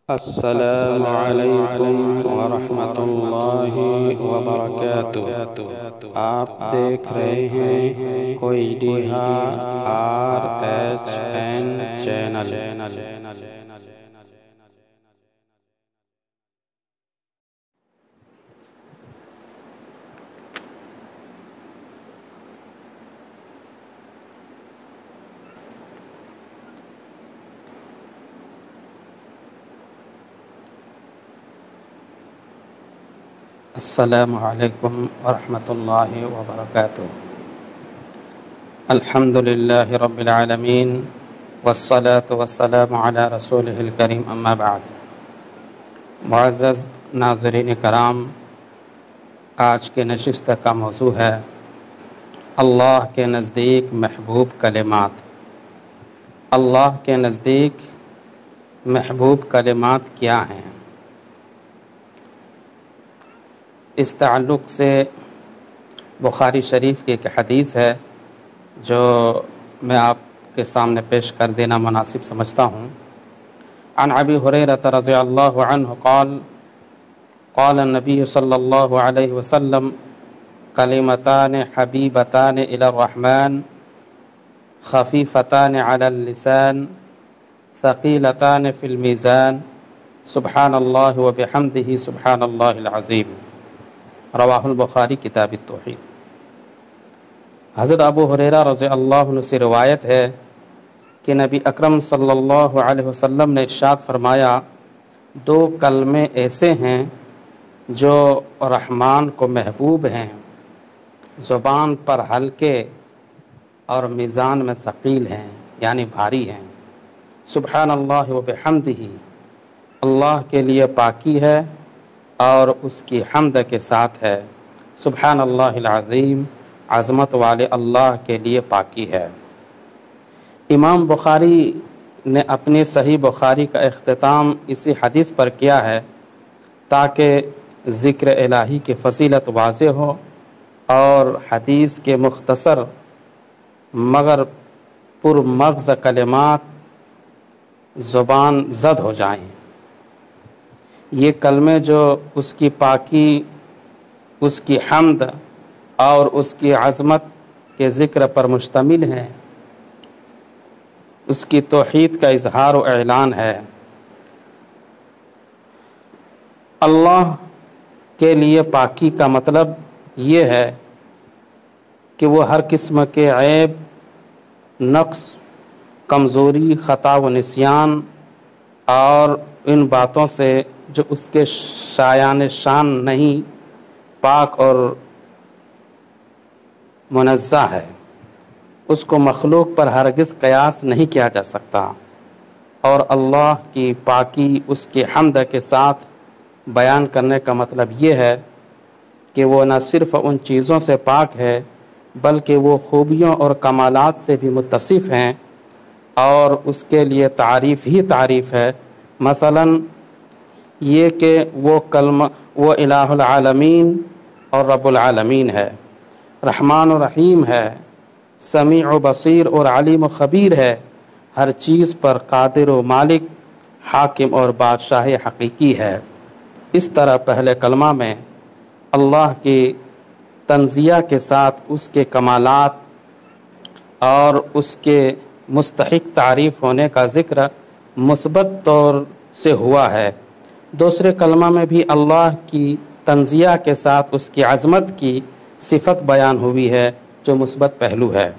السلام علیکم ورحمۃ اللہ وبرکاتہ۔ آپ دیکھ رہے ہیں کوئی RHN چینل۔ السلام علیکم ورحمۃ اللہ وبرکاتہ۔ الحمد للہ رب العالمین والصلاة والسلام علی رسولہ الکریم، اما بعد۔ معزز ناظرین کرام، آج کے نشست کا موضوع ہے اللہ کے نزدیک محبوب کلمات۔ اللہ کے نزدیک محبوب کلمات کیا ہیں؟ اس تعلق سے بخاری شریف کی ایک حدیث ہے جو میں آپ کے سامنے پیش کر دینا مناسب سمجھتا ہوں۔ عن ابی ہریرہ رضی اللہ عنہ قال قال النبی صلی اللہ علیہ وسلم کلمتان حبیبتان الی الرحمن خفیفتان علی اللسان ثقیلتان فی المیزان سبحان اللہ وبحمدہ سبحان اللہ العظیم۔ رواہ البخاری کتاب التوحید۔ حضرت ابو ہریرہ رضی اللہ عنہ سے روایت ہے کہ نبی اکرم صلی اللہ علیہ وسلم نے ارشاد فرمایا، دو کلمے ایسے ہیں جو رحمان کو محبوب ہیں، زبان پر ہلکے اور میزان میں ثقیل ہیں، یعنی بھاری ہیں۔ سبحان اللہ وبحمدہ، اللہ کے لیے پاکی ہے اور اس کی حمد کے ساتھ ہے۔ سبحان اللہ العظیم، عظمت والے اللہ کے لیے پاکی ہے۔ امام بخاری نے اپنی صحیح بخاری کا اختتام اسی حدیث پر کیا ہے تاکہ ذکر الہی کی فضیلت واضح ہو اور حدیث کے مختصر مگر پرمغز کلمات زبان زد ہو جائیں۔ یہ کلمے جو اس کی پاکی، اس کی حمد اور اس کی عظمت کے ذکر پر مشتمل ہیں، اس کی توحید کا اظہار و اعلان ہے۔ اللہ کے لیے پاکی کا مطلب یہ ہے کہ وہ ہر قسم کے عیب، نقص، کمزوری، خطا و نسیان اور ان باتوں سے جو اس کے شایان شان نہیں، پاک اور منزہ ہے۔ اس کو مخلوق پر ہرگز قیاس نہیں کیا جا سکتا، اور اللہ کی پاکی اس کے حمد کے ساتھ بیان کرنے کا مطلب یہ ہے کہ وہ نہ صرف ان چیزوں سے پاک ہے بلکہ وہ خوبیوں اور کمالات سے بھی متصف ہیں، اور اس کے لیے تعریف ہی تعریف ہے۔ مثلاً یہ کہ وہ الہ العالمین اور رب العالمین ہے، رحمان و رحیم ہے، سمیع و بصیر اور علیم و خبیر ہے، ہر چیز پر قادر و مالک، حاکم اور بادشاہ حقیقی ہے۔ اس طرح پہلے کلمہ میں اللہ کی تنزیہ کے ساتھ اس کے کمالات اور اس کے مستحق تعریف ہونے کا ذکر مثبت طور سے ہوا ہے۔ دوسرے کلمہ میں بھی اللہ کی تنزیہ کے ساتھ اس کی عظمت کی صفت بیان ہوئی ہے جو مثبت پہلو ہے۔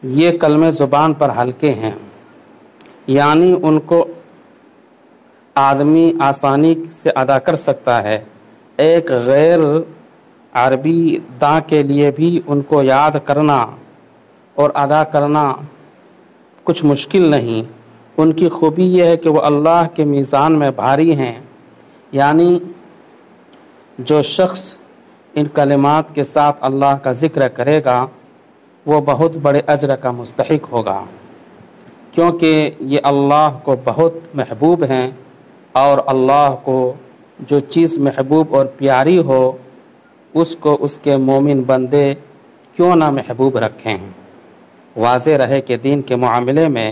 یہ کلمے زبان پر ہلکے ہیں، یعنی ان کو آدمی آسانی سے ادا کر سکتا ہے۔ ایک غیر عربی داں کے لیے بھی ان کو یاد کرنا اور ادا کرنا کچھ مشکل نہیں۔ ان کی خوبی یہ ہے کہ وہ اللہ کے میزان میں بھاری ہیں، یعنی جو شخص ان کلمات کے ساتھ اللہ کا ذکر کرے گا وہ بہت بڑے اجر کا مستحق ہوگا، کیونکہ یہ اللہ کو بہت محبوب ہیں، اور اللہ کو جو چیز محبوب اور پیاری ہو اس کو اس کے مومن بندے کیوں نہ محبوب رکھیں۔ واضح رہے کہ دین کے معاملے میں